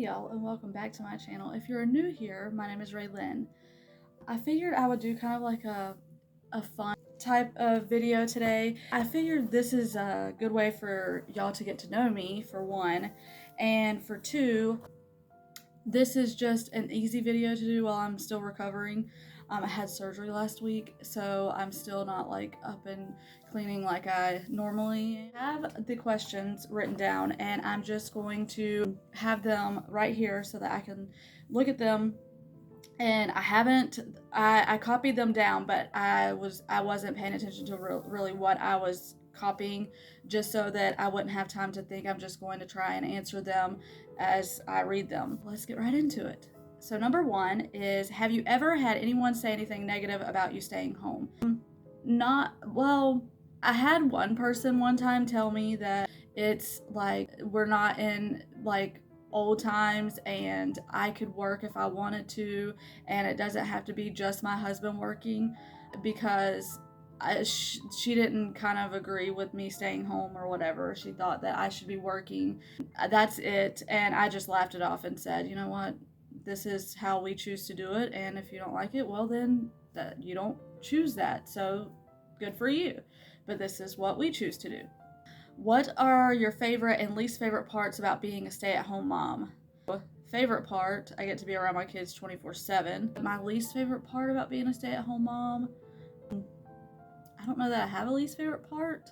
y'all, and welcome back to my channel. If you're new here, my name is Raylyn. I figured I would do kind of like a fun type of video today. I figured this is a good way for y'all to get to know me, for one, and for two, this is just an easy video to do while I'm still recovering. I had surgery last week, so I'm still not like up and cleaning like I normally have the questions written down, and I'm just going to have them right here so that I can look at them. And I copied them down, but I wasn't paying attention to really what I was copying, just so that I wouldn't have time to think. I'm just going to try and answer them as I read them. Let's get right into it. So number one is, have you ever had anyone say anything negative about you staying home? I had one person one time tell me that it's like we're not in like old times and I could work if I wanted to, and it doesn't have to be just my husband working, because she didn't kind of agree with me staying home or whatever. She thought that I should be working. That's it. And I just laughed it off and said, you know what? This is how we choose to do it, and if you don't like it, well then you don't choose that, so good for you, but this is what we choose to do. What are your favorite and least favorite parts about being a stay-at-home mom? Favorite part, I get to be around my kids 24/7. My least favorite part about being a stay-at-home mom, I don't know that I have a least favorite part.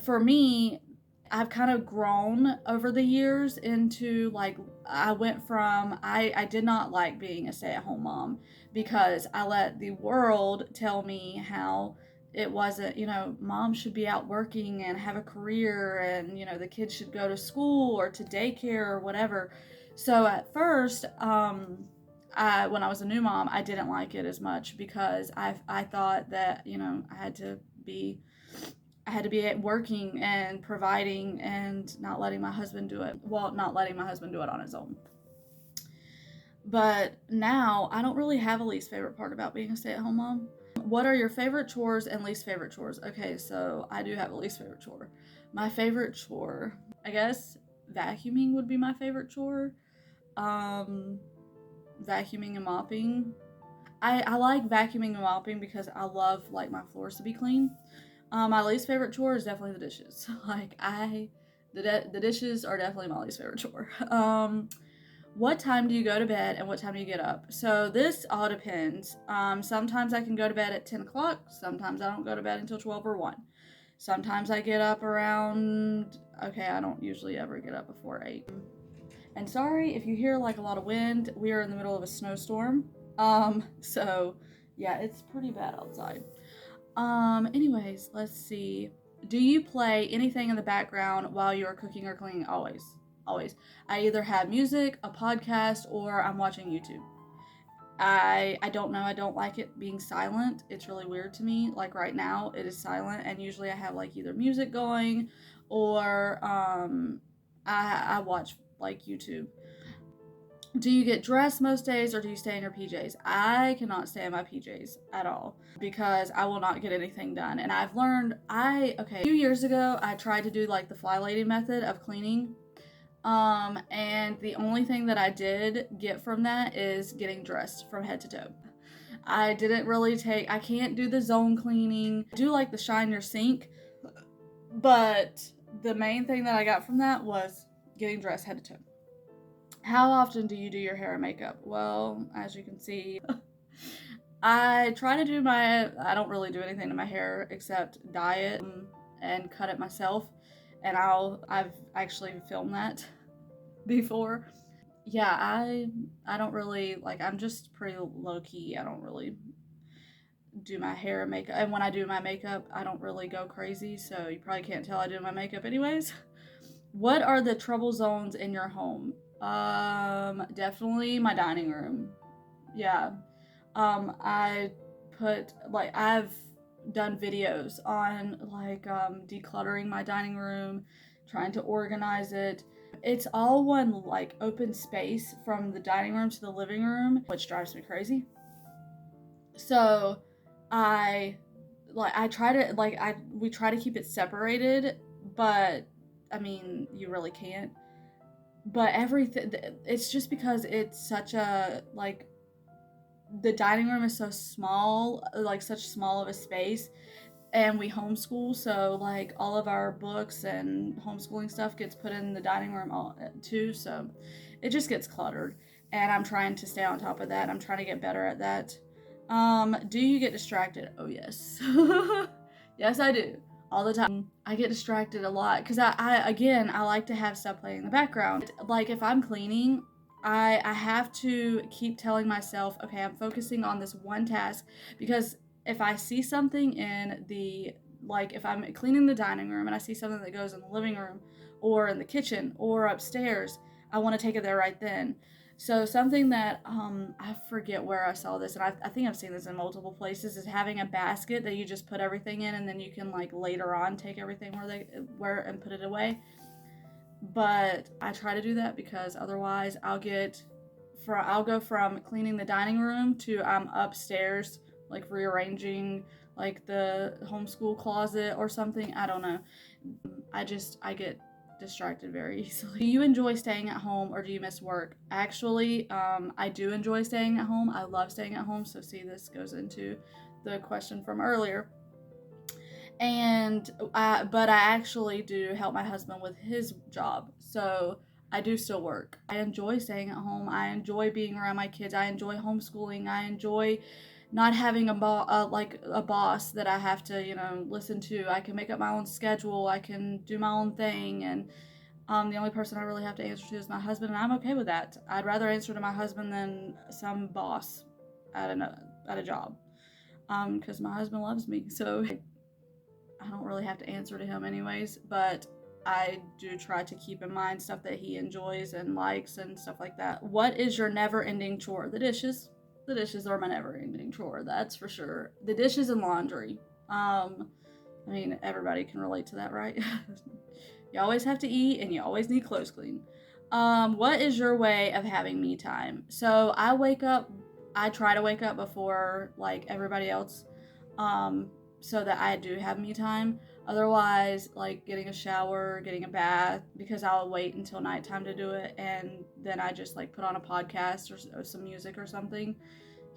For me, I've kind of grown over the years into like, I went from, I did not like being a stay-at-home mom because I let the world tell me how it wasn't, mom should be out working and have a career, and, the kids should go to school or to daycare or whatever. So at first, when I was a new mom, I didn't like it as much because I thought that, I had to be at working and providing and not letting my husband do it. Well, not letting my husband do it on his own. But now I don't really have a least favorite part about being a stay-at-home mom. What are your favorite chores and least favorite chores? Okay, so I do have a least favorite chore. My favorite chore, I guess vacuuming would be my favorite chore. Vacuuming and mopping. I like vacuuming and mopping because I love like my floors to be clean. My least favorite chore is definitely the dishes. The dishes are definitely my least favorite chore. What time do you go to bed and what time do you get up? So this all depends. Sometimes I can go to bed at 10 o'clock. Sometimes I don't go to bed until 12 or 1. Sometimes I get up around, I don't usually ever get up before 8. And sorry if you hear like a lot of wind. We are in the middle of a snowstorm. So yeah, it's pretty bad outside. Anyways, let's see. Do you play anything in the background while you're cooking or cleaning? Always. I either have music, a podcast, or I'm watching YouTube. I don't know. I don't like it being silent. It's really weird to me. Like right now, it is silent, and usually I have like either music going or I watch like YouTube. Do you get dressed most days or do you stay in your PJs? I cannot stay in my PJs at all because I will not get anything done. And I've learned, a few years ago, I tried to do like the fly lady method of cleaning. And the only thing that I did get from that is getting dressed from head to toe. I can't do the zone cleaning. I do like the shine your sink, but the main thing that I got from that was getting dressed head to toe. How often do you do your hair and makeup? Well, as you can see, I don't really do anything to my hair except dye it and cut it myself. And I've actually filmed that before. Yeah, I don't really, I'm just pretty low key. I don't really do my hair and makeup. And when I do my makeup, I don't really go crazy. So you probably can't tell I do my makeup anyways. What are the trouble zones in your home? Definitely my dining room. Yeah. I've done videos on decluttering my dining room, trying to organize it. It's all one like open space from the dining room to the living room, which drives me crazy. So we try to keep it separated, but I mean, you really can't. but everything, it's just because it's such a, like, the dining room is so small, like such small of a space, and we homeschool, so like all of our books and homeschooling stuff gets put in the dining room too, so it just gets cluttered, and I'm trying to stay on top of that. I'm trying to get better at that. Do you get distracted? Oh, yes. Yes, I do. All the time. I get distracted a lot because I like to have stuff playing in the background. Like if I'm cleaning, I have to keep telling myself, okay, I'm focusing on this one task, because if I see something in the, like if I'm cleaning the dining room and I see something that goes in the living room or in the kitchen or upstairs, I want to take it there right then. So something that I forget where I saw this, and I think I've seen this in multiple places, is having a basket that you just put everything in, and then you can like later on take everything where and put it away. But I try to do that because otherwise I'll go from cleaning the dining room to I'm upstairs like rearranging like the homeschool closet or something. I don't know. I get distracted very easily. Do you enjoy staying at home or do you miss work? Actually, I do enjoy staying at home. I love staying at home. So see, this goes into the question from earlier. But I actually do help my husband with his job, so I do still work. I enjoy staying at home. I enjoy being around my kids. I enjoy homeschooling. I enjoy not having like a boss that I have to, listen to. I can make up my own schedule. I can do my own thing, and the only person I really have to answer to is my husband, and I'm okay with that. I'd rather answer to my husband than some boss at a job, because my husband loves me, so I don't really have to answer to him anyways, but I do try to keep in mind stuff that he enjoys and likes and stuff like that. What is your never ending chore? The dishes. The dishes are my never ending chore, that's for sure. The dishes and laundry. I mean, everybody can relate to that, right? You always have to eat and you always need clothes clean. What is your way of having me time? So I try to wake up before like everybody else. Um, so that I do have me time. Otherwise, like getting a shower, getting a bath, because I'll wait until nighttime to do it, and then I just like put on a podcast or some music or something.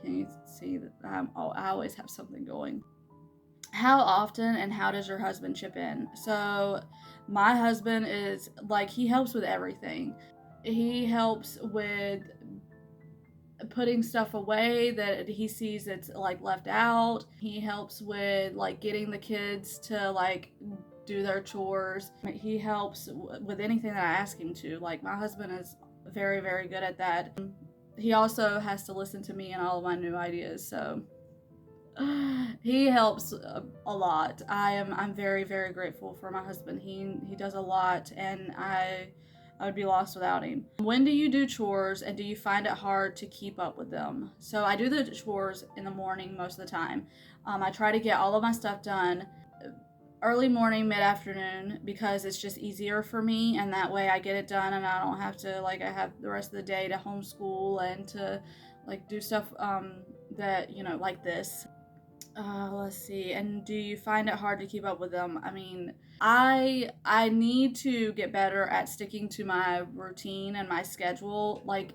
Can you see that I always have something going? How often and how does your husband chip in? So, my husband is like, he helps with everything. He helps with putting stuff away that he sees that's like left out. He helps with like getting the kids to like do their chores. He helps with anything that I ask him to. Like my husband is very, very good at that. He also has to listen to me and all of my new ideas. So he helps a lot. I'm very, very grateful for my husband. He does a lot, and I would be lost without him. When do you do chores, and do you find it hard to keep up with them? So I do the chores in the morning most of the time. I try to get all of my stuff done early morning, mid afternoon, because it's just easier for me, and that way I get it done, and I don't have to like I have the rest of the day to homeschool and to like do stuff that like this. Let's see. And do you find it hard to keep up with them? I mean, I need to get better at sticking to my routine and my schedule. Like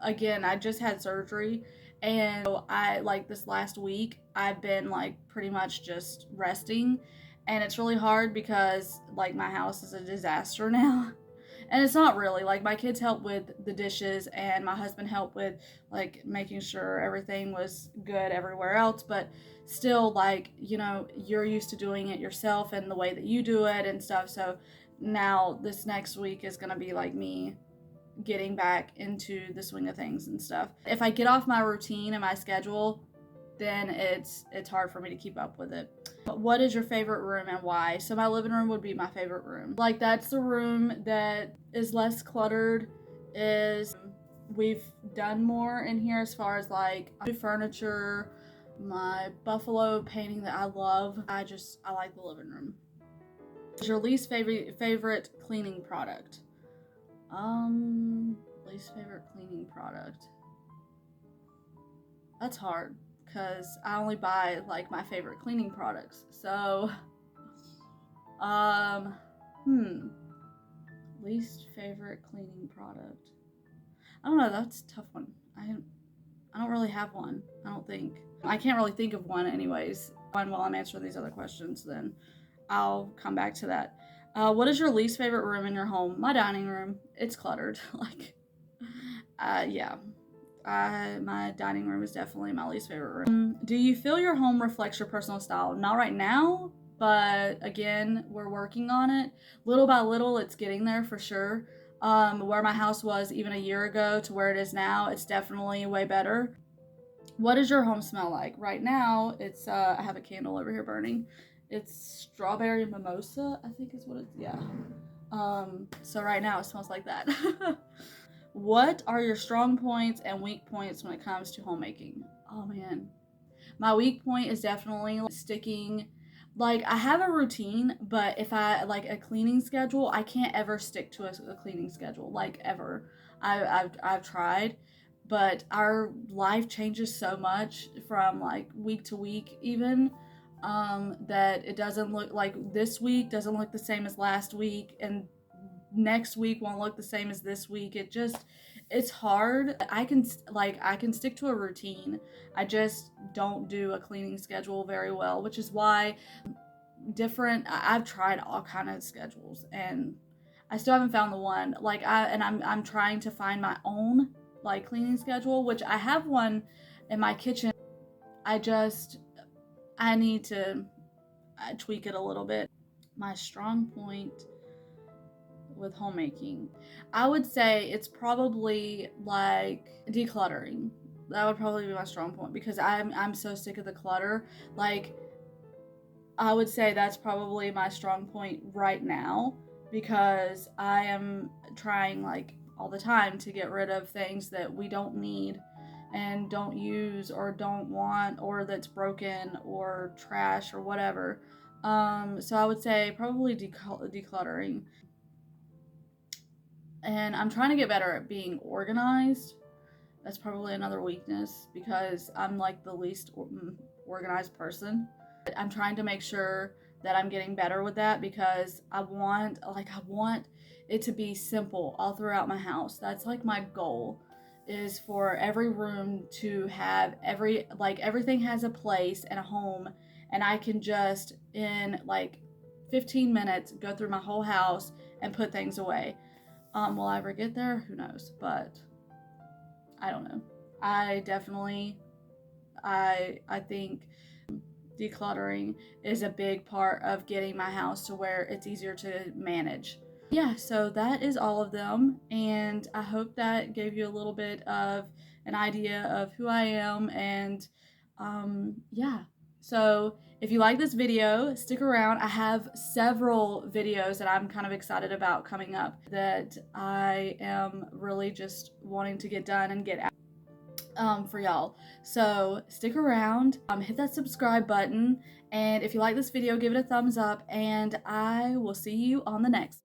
again, I just had surgery, and so I like this last week I've been like pretty much just resting, and it's really hard because like my house is a disaster now. And it's not really like my kids help with the dishes and my husband helped with like making sure everything was good everywhere else, but still like you're used to doing it yourself and the way that you do it and stuff. So now this next week is going to be like me getting back into the swing of things and stuff. If I get off my routine and my schedule, then it's hard for me to keep up with it. What is your favorite room and why? So my living room would be my favorite room. Like that's the room that is less cluttered. Is We've done more in here as far as like new furniture, my buffalo painting that I love. I like the living room. What is your least favorite cleaning product? Least favorite cleaning product. That's hard because I only buy like my favorite cleaning products. So, least Least favorite cleaning product. I don't know. That's a tough one. I don't really have one. I don't think. I can't really think of one, anyways. While I'm answering these other questions, then I'll come back to that. What is your least favorite room in your home? My dining room. It's cluttered. Yeah. My dining room is definitely my least favorite room. Do you feel your home reflects your personal style? Not right now, but again, we're working on it. Little by little, it's getting there for sure. Where my house was even a year ago to where it is now, it's definitely way better. What does your home smell like? Right now, it's I have a candle over here burning. It's strawberry mimosa, I think is what it's, yeah. So right now it smells like that. What are your strong points and weak points when it comes to homemaking? Oh man. My weak point is definitely sticking. Like, I have a routine, but if I like a cleaning schedule, I can't ever stick to a cleaning schedule, like ever. I've tried, but our life changes so much from like week to week, even that it doesn't look like this week doesn't look the same as last week, and next week won't look the same as this week. It's hard. I can stick to a routine. I just don't do a cleaning schedule very well, which is why I've tried all kind of schedules and I still haven't found the one. I'm trying to find my own like cleaning schedule, which I have one in my kitchen. I need to tweak it a little bit. My strong point with homemaking, I would say it's probably like decluttering. That would probably be my strong point because I'm so sick of the clutter. Like, I would say that's probably my strong point right now because I am trying like all the time to get rid of things that we don't need and don't use or don't want or that's broken or trash or whatever. So I would say probably decluttering. And I'm trying to get better at being organized. That's probably another weakness because I'm like the least organized person. I'm trying to make sure that I'm getting better with that because I want it to be simple all throughout my house. That's like my goal, is for every room to have everything has a place and a home, and I can just in like 15 minutes go through my whole house and put things away. Will I ever get there? Who knows? But I don't know. I think decluttering is a big part of getting my house to where it's easier to manage. Yeah, so that is all of them, and I hope that gave you a little bit of an idea of who I am, and yeah. So if you like this video, stick around. I have several videos that I'm kind of excited about coming up that I am really just wanting to get done and get out for y'all. So stick around, hit that subscribe button, and if you like this video, give it a thumbs up, and I will see you on the next.